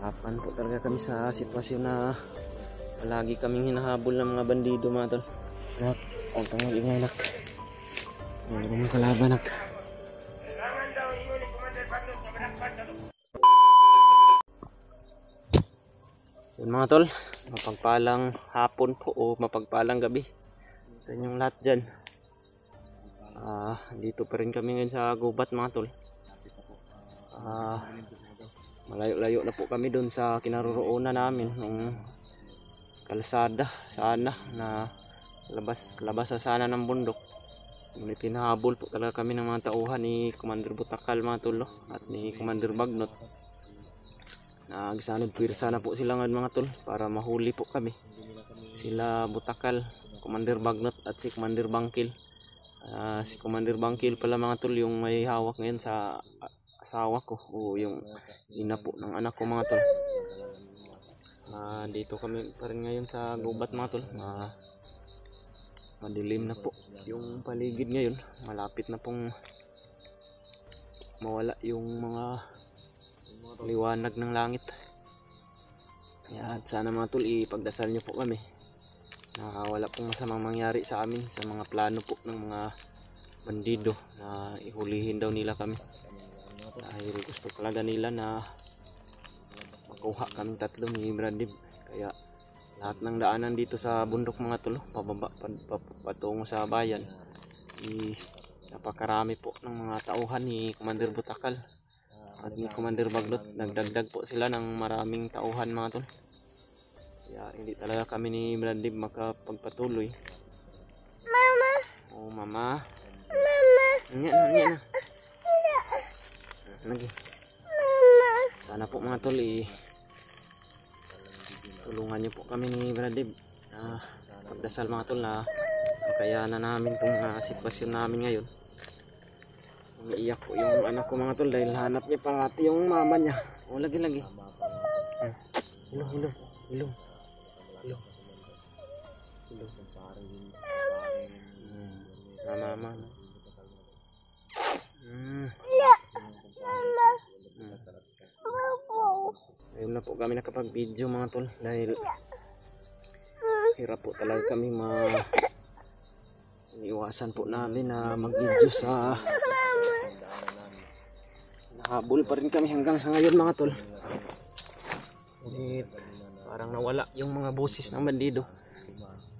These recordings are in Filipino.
Hirapan po talaga kami sa sitwasyon na palagi kaming hinahabol ng mga bandido mga tol. Anak, huwag kang mag-ingay anak. Hindi mo mga kalaban anak. Yun mga tol, mapagpalang hapon po o mapagpalang gabi sa inyong lahat dyan. Dito pa rin kami ngayon sa gubat mga tol. Malayo-layo na po kami doon sa kinaroroonan namin nung kalsada sana na labas sa sana ng bundok. Ngunit pinahabol po talaga kami ng mga tauhan ni Commander Butakal mga tol at ni Commander Bagnot. Nagsanod pwersa na po sila ngayon mga tol para mahuli po kami. Sila Butakal, Commander Bagnot at si Commander Bangkil. Si Commander Bangkil pala mga tol yung may hawak ngayon sa asawa ko o yung ina po ng anak ko mga tol. Dito kami pa rin ngayon sa gubat mga tol. Madilim na po yung paligid ngayon. Malapit na pong mawala yung mga liwanag ng langit. At sana mga tol, ipagdasal nyo po kami na wala pong masamang mangyari sa amin sa mga plano po ng mga bandido na ihulihin daw nila kami. Dahil gusto talaga nila na makuha kaming tatlo ni Bradib. Kaya lahat ng daanan dito sa bundok mga tol, pababa patungo sa bayan, napakarami po ng mga tauhan ni Commander Butakal at ni Commander Bagnot. Nagdagdag po sila ng maraming tauhan mga tol. Kaya hindi talaga kami ni Bradib makapagpatuloy. Mama! Oh mama! Mama! Nga na. Lagi. Sana po mga tol, tulungan nyo po kami ni Bradib. Pagdasal mga tol na makayanan namin itong sitwasyon namin ngayon. Umiiyak po yung anak ko mga tol dahil hanap niya parati yung mama niya. O lagi. Hilong. Mama. Ayun na po kami nakapag-video mga tol dahil hirap po talaga kami iniwasan po namin na mag-video sa nahabol pa rin kami hanggang sa ngayon mga tol. Parang nawala yung mga boses ng bandido.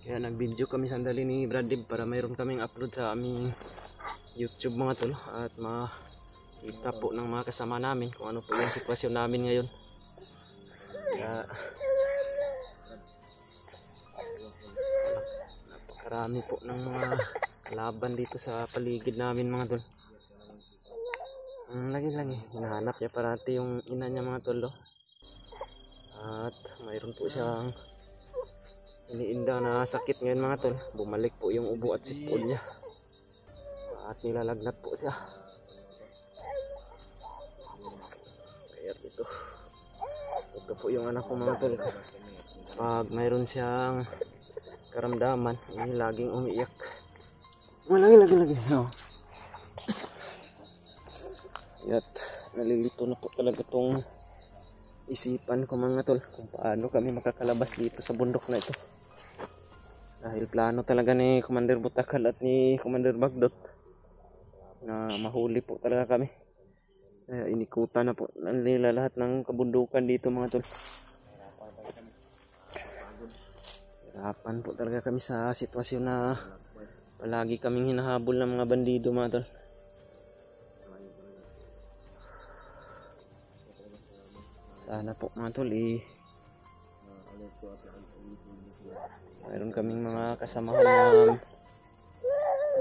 Kaya nag-video kami sandali ni Bradib para mayroon kaming upload sa aming YouTube mga tol at makita po ng mga kasama namin kung ano po yung sitwasyon namin ngayon. Kaya napakarami po ng mga laban dito sa paligid namin mga tol. Lagi hinahanap niya parati yung ina niya mga tol. At mayroon po siyang iniinda na sakit ngayon mga tol. Bumalik po yung ubo at sipon niya at nilalagnat po siya. Kaya ito po yung anak ko mga tol. Pag mayroon siyang karamdaman, laging umiiyak. Lagi. At nalilito na po talaga tong isipan ko mga tol kung paano kami makakalabas dito sa bundok na ito. Dahil plano talaga ni Commander Butakal at ni Commander Bagnot na mahuli po talaga kami. Kaya inikutan na po nila lahat ng kabundukan dito mga tol. Hirapan po talaga kami sa sitwasyon na palagi kaming hinahabol ng mga bandido mga tol. Sana po mga tol, mayroon kaming mga kasamahan na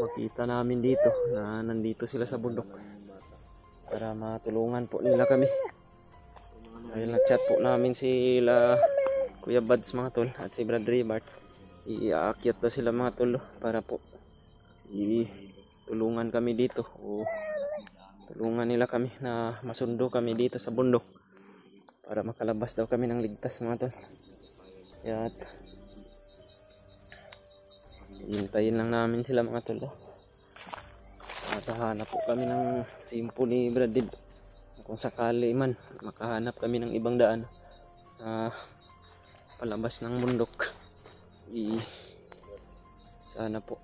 makita namin dito na nandito sila sa bundok para matulungan po nila kami. Dahil na-chat po namin sila Kuya Bads mga tol at si Brad Ribart. Iaakyat daw sila mga tol para po tulungan kami dito o tulungan nila kami na masundo kami dito sa bundok para makalabas daw kami ng ligtas mga tol. Kaya hintayin lang namin sila mga tol. At hahanap po kami ng simpo ni Bradib kung sakali man makahanap kami ng ibang daan palabas ng bundok. Sana po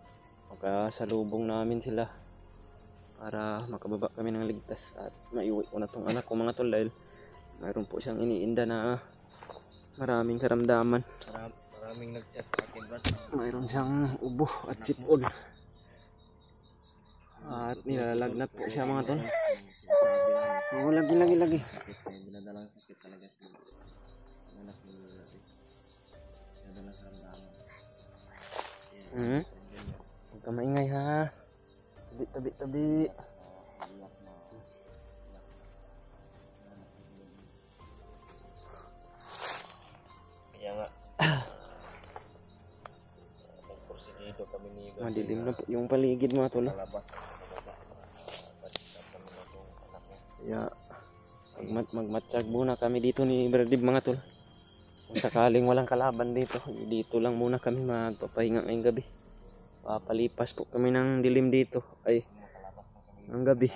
makasalubong namin sila para makababa kami ng ligtas at maiuwi ko na tong anak ko mga tol, dahil mayroon po siyang iniinda na maraming karamdaman. Maraming nag-chat sa akin, Brad. Mayroon siyang ubo at sipon at nilalagnat po siya mga tol. Oo, lagi. Dinadalang sakit talaga si anak ni dinadalang karamdaman. Huwag ka maingay ha. Tabi. Kaya nga nagporsigido kami ni Brad. Madilim na po yung paligid mga tol. Palabas. Kaya magmatsyag muna kami dito ni Bradib mga tol. Kung sakaling walang kalaban dito lang muna kami magpapahinga ngayong gabi. Papalipas po kami ng dilim dito ay ng gabi.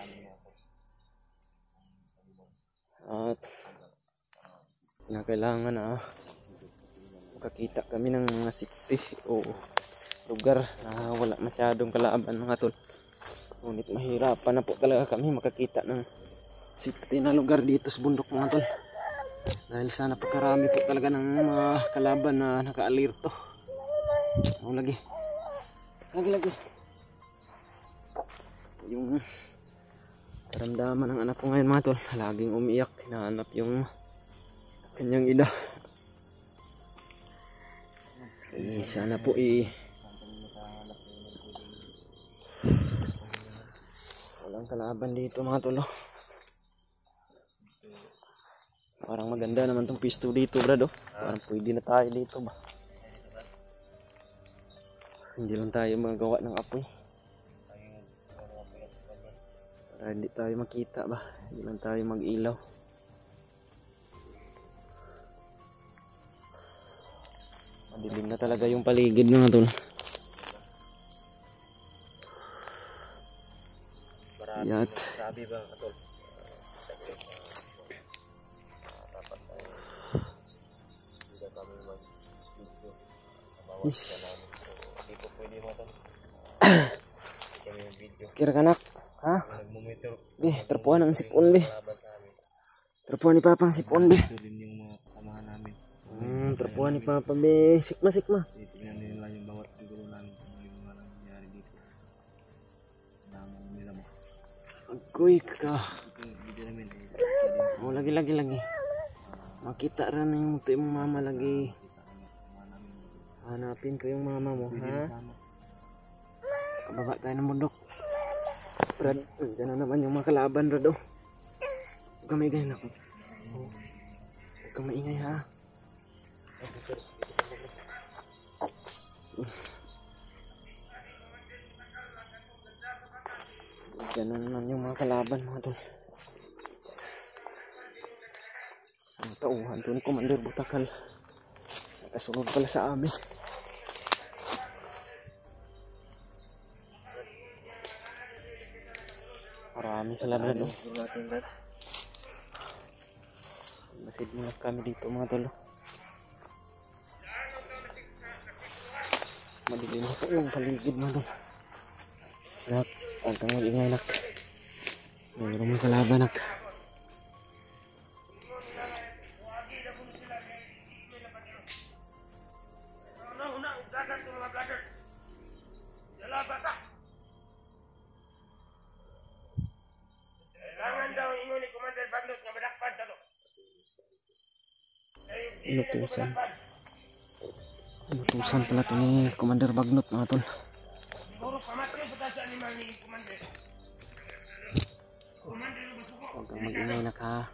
At kailangan na makakita kami ng mga sikti o lugar na wala masyadong kalaban mga tol. Ngunit mahirapan na po talaga kami makakita ng sikti na lugar dito sa bundok mga tol. Dahil sa napakarami po talaga ng mga kalaban na naka-alerto. Lagi. Yung karamdaman ng anak ko ngayon mga tol, laging umiyak, hinahanap yung kanyang ina. Sana po walang kalaban dito mga tol. Parang maganda naman tong pisto dito, brad. Parang pwede na tayo dito ba. Hindi lang tayo magawa ng apoy. Para hindi tayo makita ba. Hindi lang tayo mag-ilaw. Madilim na talaga yung paligid mga tol. Yat. Grabe ba katol? Kira kanak, ha? Terpuan ang sipon terpuan ni Papa ang sipon Ito din yung mga kasamahan namin. Terpuan ni Papa sikma. Titignan nila yung bawat siguro namin kung yung mga nangyayari dito. Damang nila mo. Agoy ka. Video namin. Lagi. Makita rin yung muto yung mama lagi. Hanapin ko yung mama mo, ha? Kababa tayo ng bundok. Brad, dyan na naman yung mga kalaban, Brad. Huwag ka maingay na ako. Huwag ka maingay, ha? Dyan na naman yung mga kalaban, mga tol. Ang tauhan to ni Commander Butakal. Nakasunod pala sa amin. Maraming salamat do. Masid muna kami dito mga tol. Madilim po yung paligid mga tol. Nak, huwag kang mag-ingay nak. Mayroon mga kalaban nak. Inutusan pala ito ni Commander Bagnot mga tol. Huwag kang mag-ingay na ka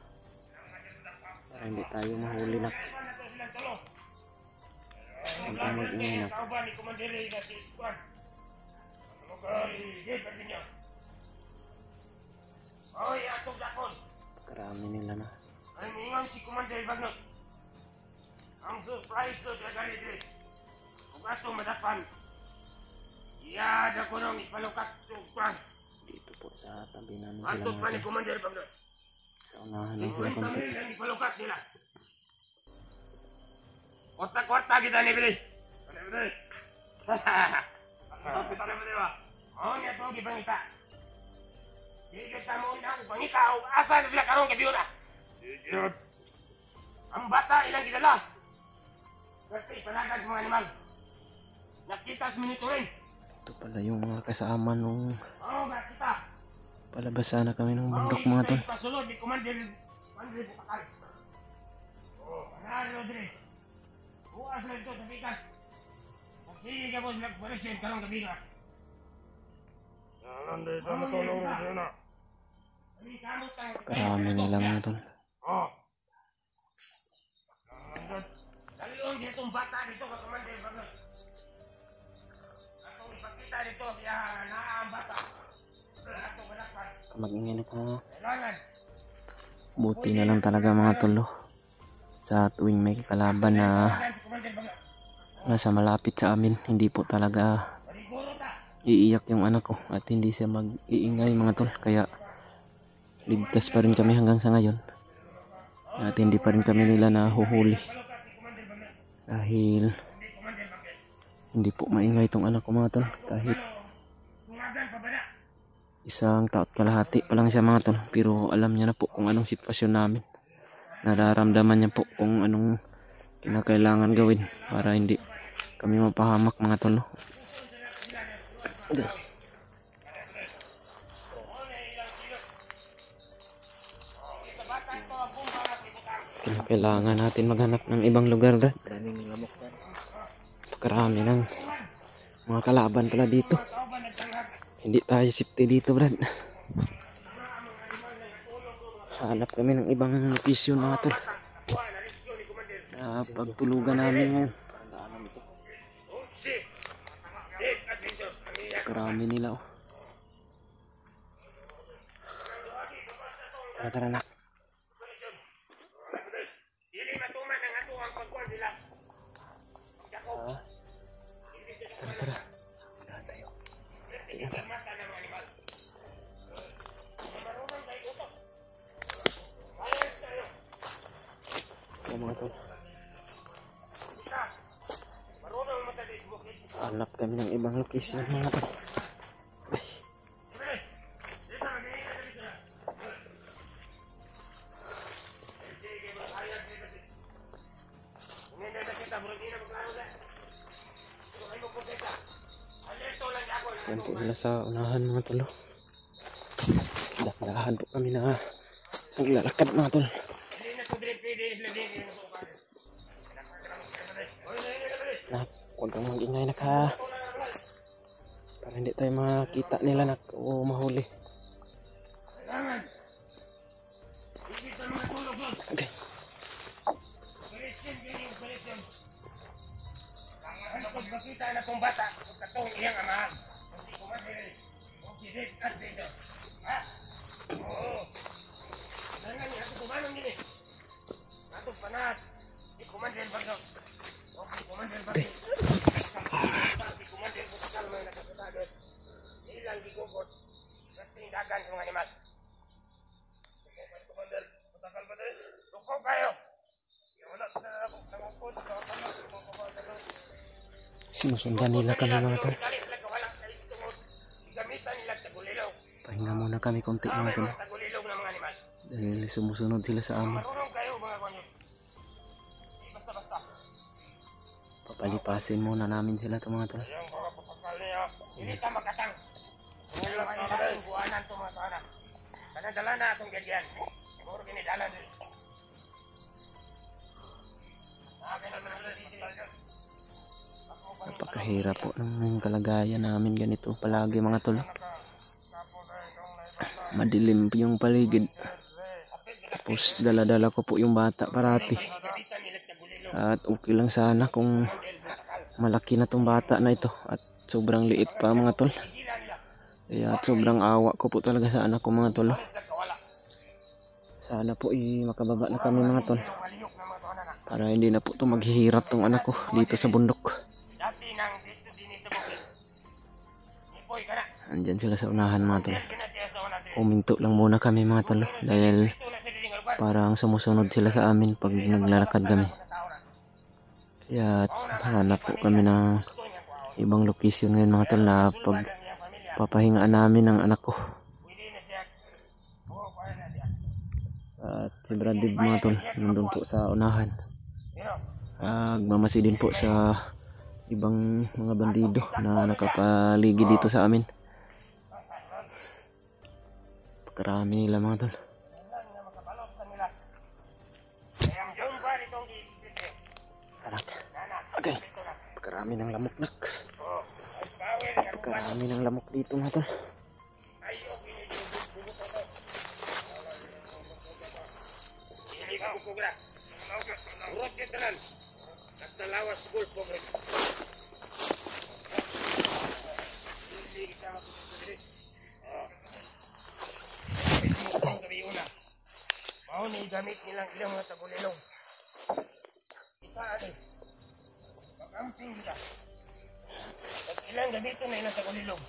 para hindi tayo mahuli na. Huwag kang mag-ingay na. Karami nila na. Ang ingon si Commander Bagnot. Ang surprise to sa ganit. Kung ato madapan. Iyada ko nang ipalukat to kwan. Dito po sa tabi namin sila Ato pa ni mga tol. Commander Bagnot. Sa unahan lang sila Iguin konti. kami ang ipalukat sila. Kwarta-kwarta kita ni Bili. Bili. Kita na Bili ba? Oh, niya ito ang gipangita. Di kita mo na ang pangita. Asa na sila karong kabiyo na? Diyod. Ang bata ilang gidala. Kasi panagan mga animal. Nakita sa minuto rin. Ito pala yung mga kasama nung Oo, nakita. palabas sana kami ng bundok mga tol. Pasulod ni Commander Bukakal. Oh, panalo din. Bukas na ito sa pikas. Sige ka po sila paresin karong gabi na. Yan, dito matulong rin na. Karami nila mga tol. Oh. Dalion dito itong bata dito ka Commander Bukakal. Atong ipakita dito kaya naang bata. Atong balakpan. Mag-ingay na ka. Kailangan. Buti na lang talaga mga tol. Sa tuwing may kalaban na nasa malapit sa amin, hindi po talaga iiyak yung anak ko at hindi siya mag-iingay mga tol. Kaya ligtas pa rin kami hanggang sa ngayon. At hindi pa rin kami nila nahuhuli. Dahil hindi po maingay itong anak ko mga tol. Kahit isang taot kalahati pa lang siya mga tol. Pero alam niya na po kung anong sitwasyon namin. Nararamdaman niya po kung anong kinakailangan gawin para hindi kami mapahamak mga tol. Kailangan natin maghanap ng ibang lugar, Brad. Pakarami ng mga kalaban pala dito. Hindi tayo safety dito, Brad. Hanap kami ng ibang location mga tol. Pagtulugan namin ngayon. Karami nila oh. Tara nak. Tara. Mga tol. Hanap kami ng ibang location mga tol. Yan po sila sa unahan mga tol. Dahan po kami na naglalakad mga tol. Huwag kang mag-ingay na ka para hindi tayo makita nila o mahuli. Okay. Makita na itong bata katong iyang amahan. Hindi ko madali. Okay, at dito. Ha? Oo. Nangan nga ito kumanong din eh. Atong panat. Di ko madali bagay. Okay, kumandan bagay. Di kumandan Bukakal may nakasutado. Ilang gigugot. Tindagan sa mga animal. Kumandan Bukakal ba tayo? Lukaw kayo. Wala na nangukod. Sinusundan nila kami mga tol. Pahinga muna kami konti mga tol. Dahil sumusunod sila sa amin. Papalipasin muna namin sila ito mga tol. Hindi ka makatang. Wala kayo na buwanan ito mga tahanan. Kanadala na itong ganyan. Siguro kinidala din. Napakahirap po ng kalagayan namin ganito palagi mga tol. Madilim po yung paligid. Tapos dala-dala ko po yung bata parati. At okay lang sana kung malaki na tong bata na ito. At sobrang liit pa mga tol. Kaya at sobrang awa ko po talaga sa anak ko mga tol. Sana po makababa na kami mga tol. Para hindi na po ito maghihirap tong anak ko dito sa bundok. Andyan sila sa unahan mga tol. Huminto lang muna kami mga tol. Dahil parang sumusunod sila sa amin pag naglalakad kami. Kaya hanap po kami ng ibang location ngayon mga tol na pagpapahingaan namin ng anak ko. At si Bradley mga tol, nandun po sa unahan. Magmamasi din po sa ibang mga bandido na nakapaligid dito sa amin. Pagkarami nila mga tol. Anak. Okay. Pagkarami ng lamok nak. Pagkarami ng lamok dito mga tol. Urot ka tanan. Hasta lawas golf po. Mau ni gamit nilang ilang mga tagulilong. Kita ani. Pag-amping kita. Pag ilang gamiton na ilang tagulilong.